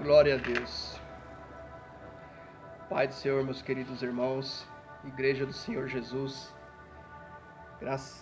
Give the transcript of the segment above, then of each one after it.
Glória a Deus. Pai do Senhor, meus queridos irmãos, Igreja do Senhor Jesus,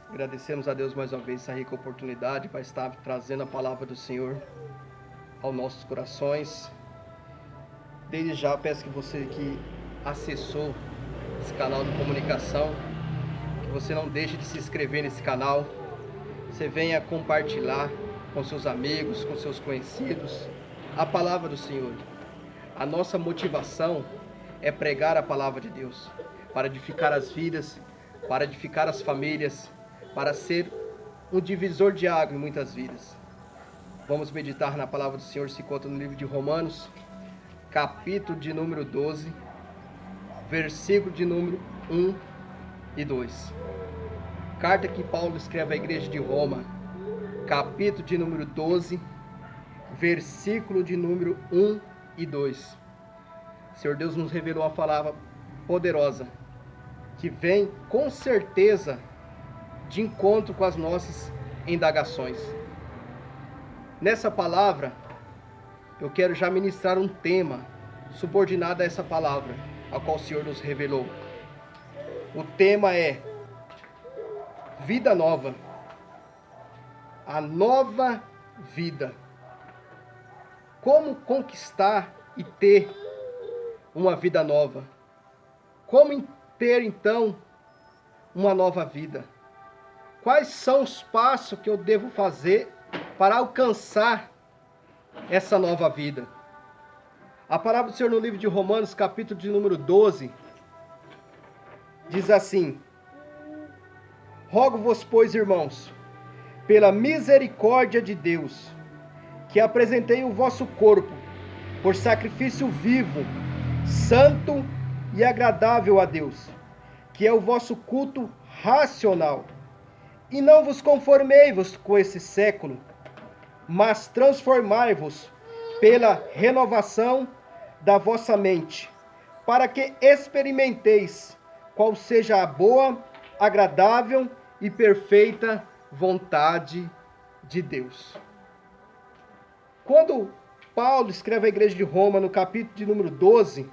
agradecemos a Deus mais uma vez essa rica oportunidade para estar trazendo a palavra do Senhor aos nossos corações. Desde já peço que você que acessou esse canal de comunicação, que você não deixe de se inscrever nesse canal, você venha compartilhar com seus amigos, com seus conhecidos, a palavra do Senhor. A nossa motivação é pregar a palavra de Deus, para edificar as vidas, para edificar as famílias, para ser um divisor de água em muitas vidas. Vamos meditar na palavra do Senhor, se encontra no livro de Romanos, capítulo de número 12, versículo de número 1 e 2. Carta que Paulo escreve à igreja de Roma, capítulo de número 12, versículo de número 1 e 2. Senhor Deus nos revelou uma palavra poderosa, que vem com certeza de encontro com as nossas indagações. Nessa palavra, eu quero já ministrar um tema subordinado a essa palavra, a qual o Senhor nos revelou. O tema é vida nova. A nova vida. Como conquistar e ter uma vida nova? Como ter então uma nova vida? Quais são os passos que eu devo fazer para alcançar essa nova vida? A palavra do Senhor no livro de Romanos, capítulo de número 12, diz assim: Rogo-vos, pois, irmãos, pela misericórdia de Deus, que apresentei o vosso corpo por sacrifício vivo, santo e agradável a Deus, que é o vosso culto racional. E não vos conformei-vos com esse século, mas transformai-vos pela renovação da vossa mente, para que experimenteis qual seja a boa, agradável e perfeita vontade de Deus. Quando Paulo escreve à igreja de Roma, no capítulo de número 12,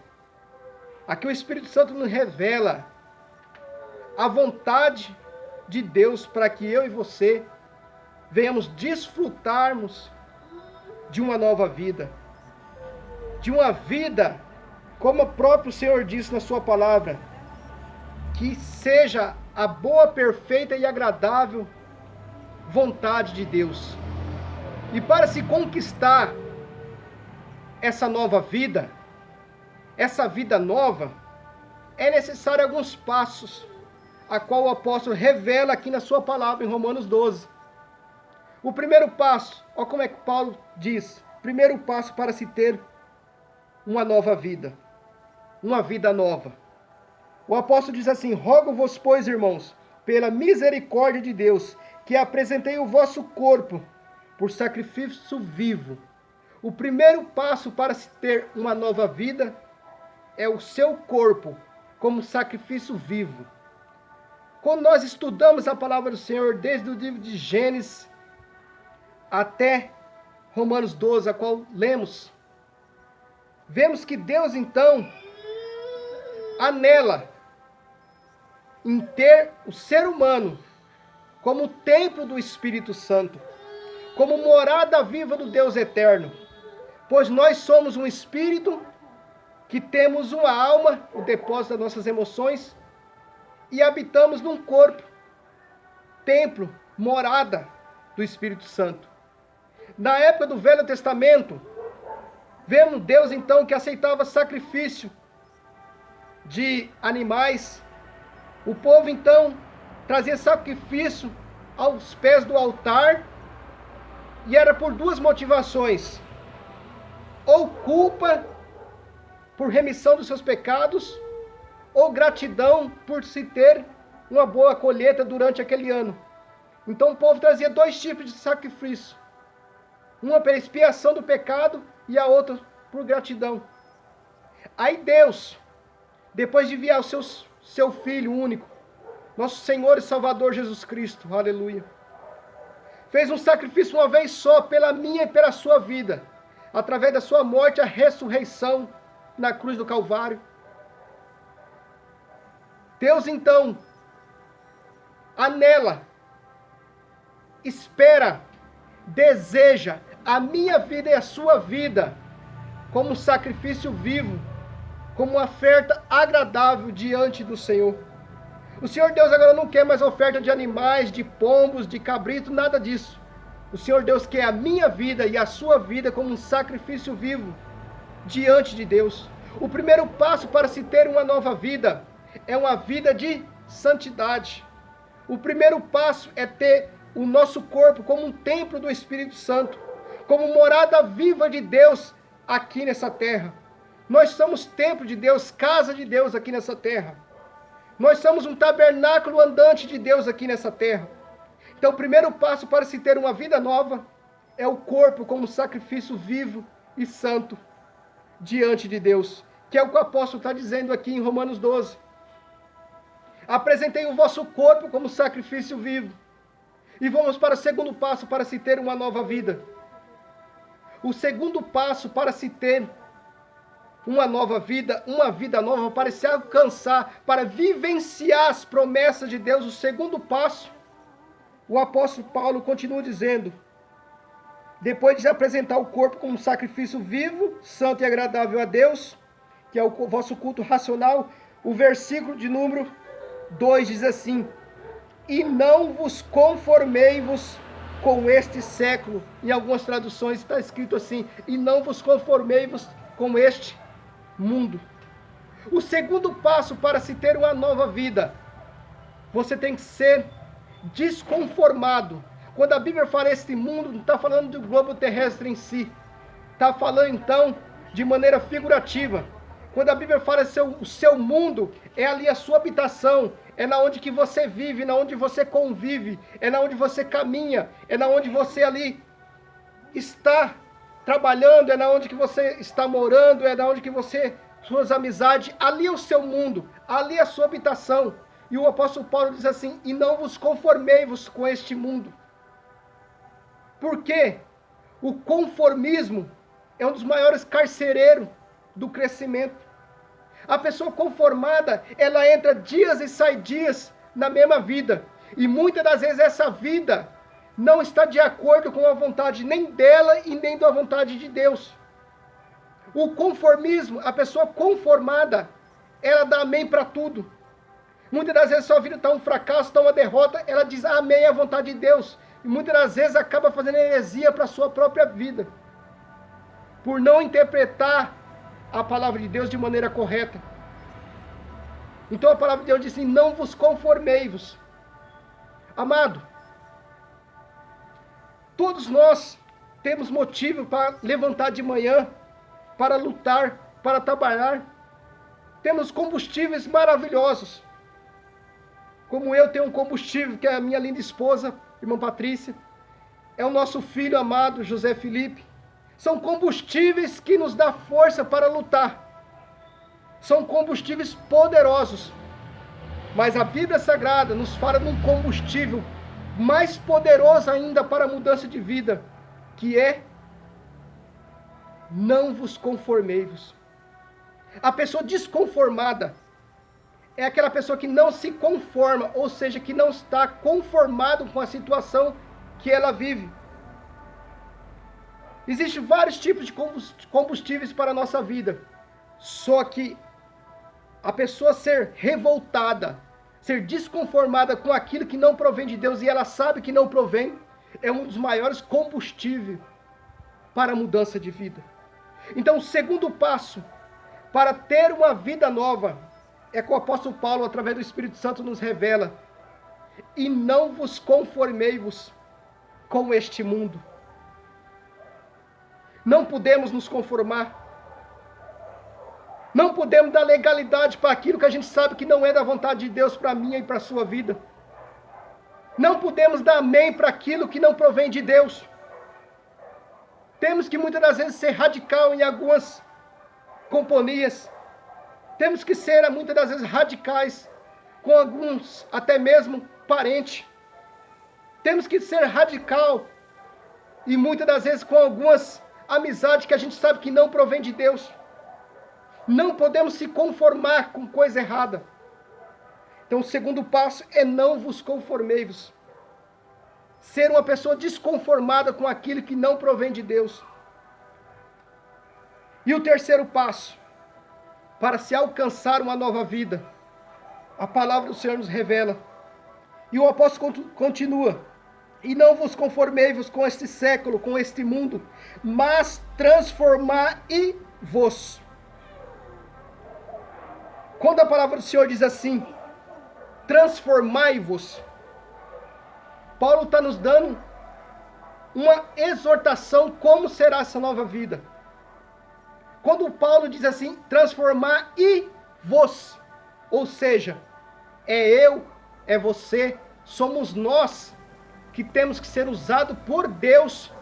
aqui o Espírito Santo nos revela a vontade de Deus para que eu e você venhamos desfrutarmos de uma nova vida. De uma vida, como o próprio Senhor disse na sua palavra, que seja a boa, perfeita e agradável vontade de Deus. E para se conquistar essa nova vida, essa vida nova, é necessário alguns passos, a qual o apóstolo revela aqui na sua palavra em Romanos 12. O primeiro passo, olha como é que Paulo diz, primeiro passo para se ter uma nova vida, uma vida nova. O apóstolo diz assim: Rogo-vos, pois, irmãos, pela misericórdia de Deus, que apresentei o vosso corpo por sacrifício vivo. O primeiro passo para se ter uma nova vida é o seu corpo como sacrifício vivo. Quando nós estudamos a palavra do Senhor, desde o livro de Gênesis até Romanos 12, a qual lemos, vemos que Deus então anela em ter o ser humano como templo do Espírito Santo, como morada viva do Deus eterno, pois nós somos um espírito que temos uma alma, o depósito das nossas emoções, e habitamos num corpo, templo, morada do Espírito Santo. Na época do Velho Testamento, vemos Deus então que aceitava sacrifício de animais. O povo então trazia sacrifício aos pés do altar, e era por duas motivações: ou culpa por remissão dos seus pecados, ou gratidão por se ter uma boa colheita durante aquele ano. Então o povo trazia dois tipos de sacrifício: uma pela expiação do pecado e a outra por gratidão. Aí Deus, depois de enviar o seu Filho único, nosso Senhor e Salvador Jesus Cristo, aleluia, fez um sacrifício uma vez só pela minha e pela sua vida, através da sua morte, a ressurreição na cruz do Calvário. Deus, então, anela, espera, deseja a minha vida e a sua vida como um sacrifício vivo, como uma oferta agradável diante do Senhor. O Senhor Deus agora não quer mais oferta de animais, de pombos, de cabrito, nada disso. O Senhor Deus quer a minha vida e a sua vida como um sacrifício vivo diante de Deus. O primeiro passo para se ter uma nova vida é uma vida de santidade. O primeiro passo é ter o nosso corpo como um templo do Espírito Santo, como morada viva de Deus aqui nessa terra. Nós somos templo de Deus, casa de Deus aqui nessa terra. Nós somos um tabernáculo andante de Deus aqui nessa terra. Então o primeiro passo para se ter uma vida nova é o corpo como sacrifício vivo e santo diante de Deus, que é o que o apóstolo está dizendo aqui em Romanos 12. Apresentei o vosso corpo como sacrifício vivo. E vamos para o segundo passo para se ter uma nova vida. O segundo passo para se ter uma vida nova, para se alcançar, para vivenciar as promessas de Deus, o segundo passo, o apóstolo Paulo continua dizendo, depois de apresentar o corpo como um sacrifício vivo, santo e agradável a Deus, que é o vosso culto racional, o versículo de número 2 diz assim, e não vos conformei-vos com este século. Em algumas traduções está escrito assim, e não vos conformei-vos com este mundo. O segundo passo para se ter uma nova vida, você tem que ser desconformado. Quando a Bíblia fala este mundo, não está falando do globo terrestre em si, está falando então de maneira figurativa. Quando a Bíblia fala o seu mundo, é ali a sua habitação, é na onde que você vive, na onde você convive, é na onde você caminha, é na onde você ali está trabalhando, é na onde que você está morando, é na onde que você, suas amizades, ali é o seu mundo, ali é a sua habitação. E o apóstolo Paulo diz assim, e não vos conformei-vos com este mundo. Por quê? O conformismo é um dos maiores carcereiros do crescimento. A pessoa conformada, ela entra dias e sai dias na mesma vida. E muitas das vezes essa vida não está de acordo com a vontade nem dela e nem da vontade de Deus. O conformismo, a pessoa conformada, ela dá amém para tudo. Muitas das vezes sua vida está um fracasso, está uma derrota, ela diz amém à vontade de Deus. E muitas das vezes acaba fazendo heresia para a sua própria vida. Por não interpretar a palavra de Deus de maneira correta. Então a palavra de Deus diz assim, não vos conformei-vos. Amado, todos nós temos motivo para levantar de manhã, para lutar, para trabalhar. Temos combustíveis maravilhosos. Como eu tenho um combustível, que é a minha linda esposa, irmã Patrícia. É o nosso filho amado, José Felipe. São combustíveis que nos dão força para lutar. São combustíveis poderosos. Mas a Bíblia Sagrada nos fala de um combustível mais poderoso ainda para a mudança de vida, que é não vos conformei-vos. A pessoa desconformada é aquela pessoa que não se conforma, ou seja, que não está conformado com a situação que ela vive. Existem vários tipos de combustíveis para a nossa vida. Só que a pessoa ser revoltada, ser desconformada com aquilo que não provém de Deus e ela sabe que não provém, é um dos maiores combustíveis para a mudança de vida. Então, o segundo passo para ter uma vida nova é que o apóstolo Paulo, através do Espírito Santo, nos revela: e não vos conformei-vos com este mundo. Não podemos nos conformar. Não podemos dar legalidade para aquilo que a gente sabe que não é da vontade de Deus para a minha e para a sua vida. Não podemos dar amém para aquilo que não provém de Deus. Temos que muitas das vezes ser radical em algumas companhias. Temos que ser muitas das vezes radicais com alguns, até mesmo parentes. Temos que ser radical e muitas das vezes com algumas amizade que a gente sabe que não provém de Deus. Não podemos se conformar com coisa errada. Então o segundo passo é não vos conformei-vos. Ser uma pessoa desconformada com aquilo que não provém de Deus. E o terceiro passo, para se alcançar uma nova vida, a palavra do Senhor nos revela. E o apóstolo continua: e não vos conformei-vos com este século, com este mundo, mas transformai-vos. Quando a palavra do Senhor diz assim, transformai-vos, Paulo está nos dando uma exortação como será essa nova vida. Quando Paulo diz assim, transformai-vos, ou seja, é eu, é você, somos nós que temos que ser usados por Deus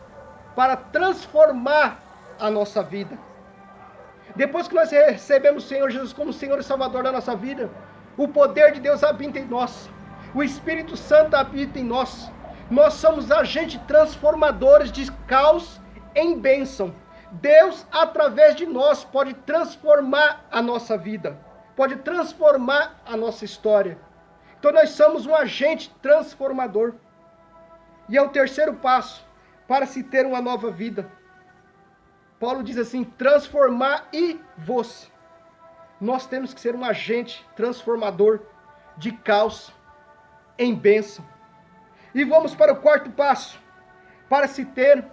para transformar a nossa vida. Depois que nós recebemos o Senhor Jesus como Senhor e Salvador da nossa vida, o poder de Deus habita em nós. O Espírito Santo habita em nós. Nós somos agentes transformadores de caos em bênção. Deus, através de nós, pode transformar a nossa vida. Pode transformar a nossa história. Então nós somos um agente transformador. E é o terceiro passo para se ter uma nova vida. Paulo diz assim, transformai-vos. Nós temos que ser um agente transformador de caos em bênção. E vamos para o quarto passo, para se ter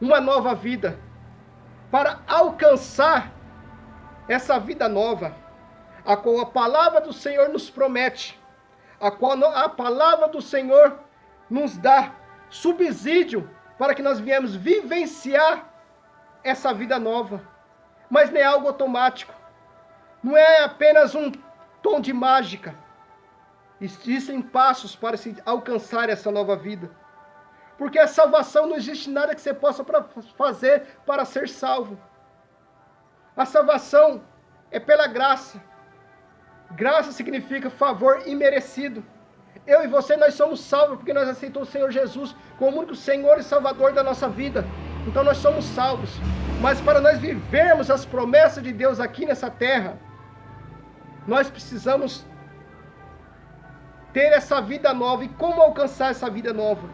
uma nova vida, para alcançar essa vida nova, a qual a palavra do Senhor nos promete, a qual a palavra do Senhor nos dá subsídio para que nós viemos vivenciar essa vida nova. Mas não é algo automático, não é apenas um tom de mágica. Existem passos para se alcançar essa nova vida. Porque a salvação não existe nada que você possa fazer para ser salvo. A salvação é pela graça. Graça significa favor imerecido. Eu e você, nós somos salvos porque nós aceitamos o Senhor Jesus como o único Senhor e Salvador da nossa vida. Então nós somos salvos. Mas para nós vivermos as promessas de Deus aqui nessa terra, nós precisamos ter essa vida nova. E como alcançar essa vida nova?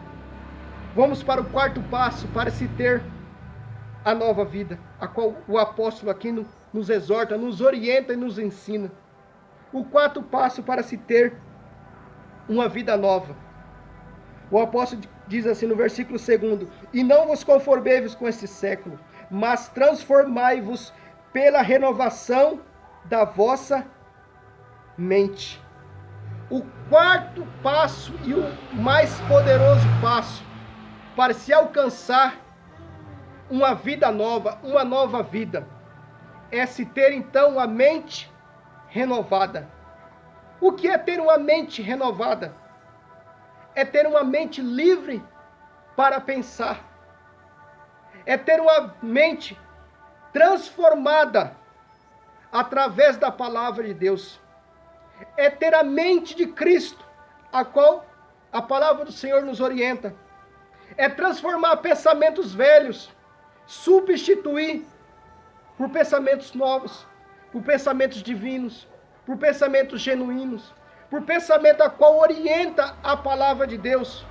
Vamos para o quarto passo para se ter a nova vida, a qual o apóstolo aqui nos exorta, nos orienta e nos ensina. O quarto passo para se ter uma vida nova. O apóstolo diz assim no versículo 2: e não vos conformei-vos com este século, mas transformai-vos pela renovação da vossa mente. O quarto passo e o mais poderoso passo para se alcançar uma vida nova, uma nova vida, é se ter então a mente renovada. O que é ter uma mente renovada? É ter uma mente livre para pensar. É ter uma mente transformada através da palavra de Deus. É ter a mente de Cristo, a qual a palavra do Senhor nos orienta. É transformar pensamentos velhos, substituir por pensamentos novos, por pensamentos divinos, por pensamentos genuínos, por pensamento a qual orienta a palavra de Deus.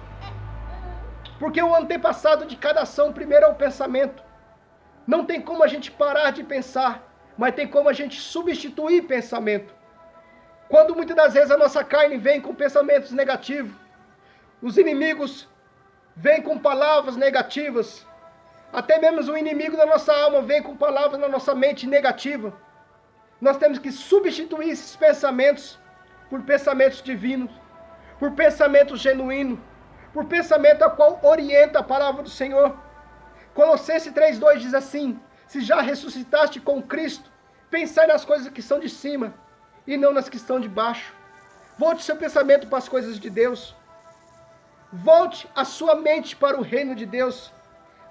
Porque o antepassado de cada ação primeiro é o pensamento. Não tem como a gente parar de pensar, mas tem como a gente substituir pensamento. Quando muitas das vezes a nossa carne vem com pensamentos negativos, os inimigos vêm com palavras negativas, até mesmo o inimigo da nossa alma vem com palavras na nossa mente negativa. Nós temos que substituir esses pensamentos por pensamentos divinos, por pensamentos genuínos, por pensamento a qual orienta a palavra do Senhor. Colossenses 3:2 diz assim: se já ressuscitaste com Cristo, pensai nas coisas que são de cima e não nas que estão de baixo. Volte seu pensamento para as coisas de Deus. Volte a sua mente para o reino de Deus.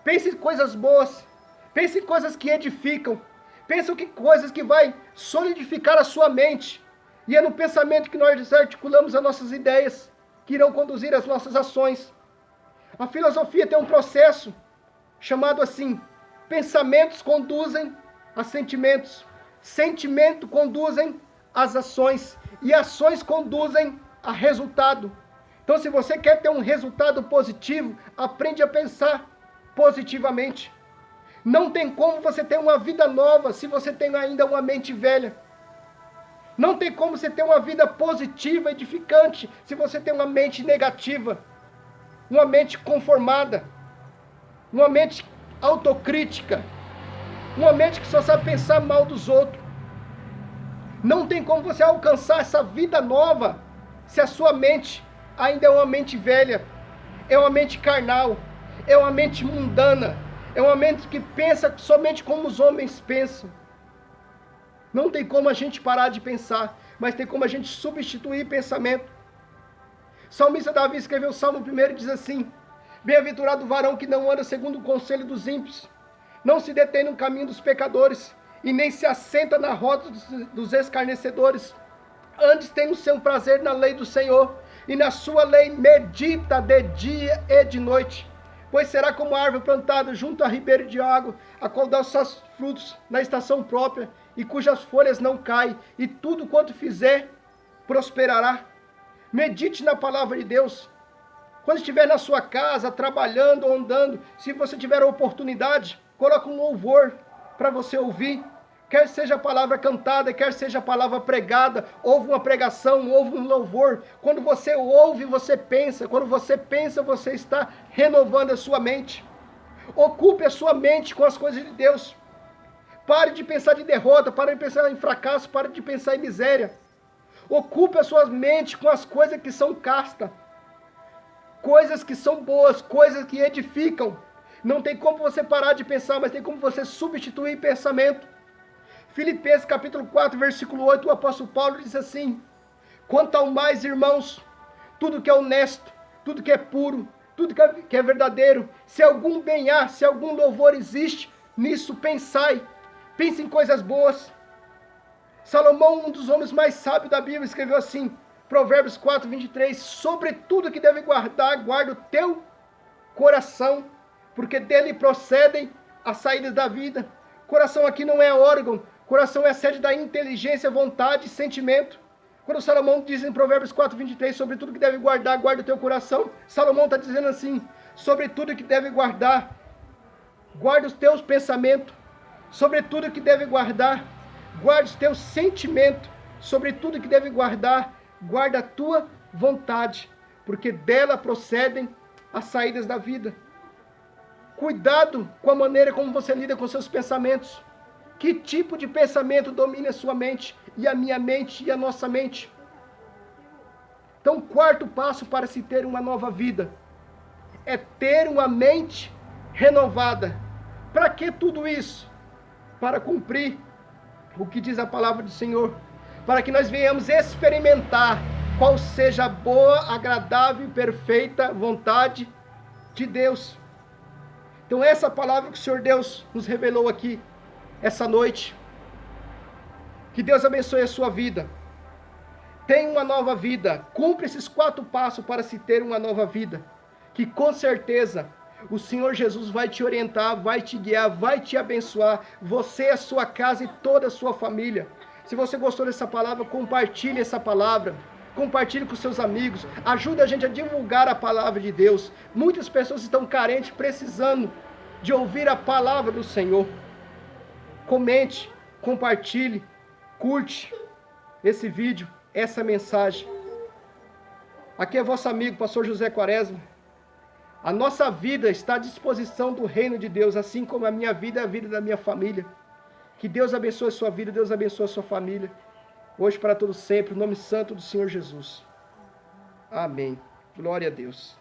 Pense em coisas boas. Pense em coisas que edificam. Pense em coisas que vai solidificar a sua mente. E é no pensamento que nós articulamos as nossas ideias, que irão conduzir as nossas ações. A filosofia tem um processo chamado assim, Pensamentos conduzem a sentimentos. Sentimentos conduzem às ações. E ações conduzem a resultado. Então, se você quer ter um resultado positivo, aprende a pensar positivamente. Não tem como você ter uma vida nova se você tem ainda uma mente velha. Não tem como você ter uma vida positiva, edificante, se você tem uma mente negativa. Uma mente conformada. Uma mente autocrítica. Uma mente que só sabe pensar mal dos outros. Não tem como você alcançar essa vida nova se a sua mente ainda é uma mente velha, é uma mente carnal, é uma mente mundana, é uma mente que pensa somente como os homens pensam. Não tem como a gente parar de pensar, mas tem como a gente substituir pensamento. O salmista Davi escreveu o Salmo 1 e diz assim: bem-aventurado o varão que não anda segundo o conselho dos ímpios, não se detém no caminho dos pecadores, e nem se assenta na roda dos escarnecedores. Antes tem o seu prazer na lei do Senhor, e na sua lei medita de dia e de noite. Pois será como a árvore plantada junto a ribeiro de água, a qual dá os seus frutos na estação própria, e cujas folhas não caem, e tudo quanto fizer prosperará. Medite na palavra de Deus. Quando estiver na sua casa, trabalhando ou andando, se você tiver a oportunidade, coloque um louvor para você ouvir. Quer seja a palavra cantada, quer seja a palavra pregada, ouve uma pregação, ouve um louvor. Quando você ouve, você pensa. Quando você pensa, você está renovando a sua mente. Ocupe a sua mente com as coisas de Deus. Pare de pensar de derrota, pare de pensar em fracasso, pare de pensar em miséria. Ocupe a sua mente com as coisas que são castas. Coisas que são boas, coisas que edificam. Não tem como você parar de pensar, mas tem como você substituir pensamento. Filipenses capítulo 4, versículo 8, o apóstolo Paulo diz assim: quanto ao mais, irmãos, tudo que é honesto, tudo que é puro, tudo que é verdadeiro, se algum bem há, se algum louvor existe, nisso pensai. Pense em coisas boas. Salomão, um dos homens mais sábios da Bíblia, escreveu assim, Provérbios 4, 23, sobre tudo que deve guardar, guarda o teu coração, porque dele procedem as saídas da vida. Coração aqui não é órgão, coração é a sede da inteligência, vontade e sentimento. Quando Salomão diz em Provérbios 4, 23, sobre tudo que deve guardar, guarda o teu coração, Salomão está dizendo assim, sobre tudo que deve guardar, guarda os teus pensamentos, sobre tudo que deve guardar, guarda os teus sentimentos, sobre tudo que deve guardar, guarda a tua vontade, porque dela procedem as saídas da vida. Cuidado com a maneira como você lida com seus pensamentos. Que tipo de pensamento domina a sua mente, e a minha mente, e a nossa mente? Então, o quarto passo para se ter uma nova vida é ter uma mente renovada. Para que tudo isso? Para cumprir o que diz a palavra do Senhor, para que nós venhamos experimentar qual seja a boa, agradável e perfeita vontade de Deus. Então essa palavra que o Senhor Deus nos revelou aqui, essa noite, que Deus abençoe a sua vida. Tenha uma nova vida, cumpra esses 4 passos para se ter uma nova vida, que com certeza o Senhor Jesus vai te orientar, vai te guiar, vai te abençoar, você, a sua casa e toda a sua família. Se você gostou dessa palavra, compartilhe essa palavra, compartilhe com seus amigos, ajude a gente a divulgar a palavra de Deus. Muitas pessoas estão carentes, precisando de ouvir a palavra do Senhor. Comente, compartilhe, curte esse vídeo, essa mensagem. Aqui é vosso amigo, pastor José Quaresma. A nossa vida está à disposição do reino de Deus, assim como a minha vida é a vida da minha família. Que Deus abençoe a sua vida, Deus abençoe a sua família. Hoje para todos sempre, o nome santo do Senhor Jesus. Amém. Glória a Deus.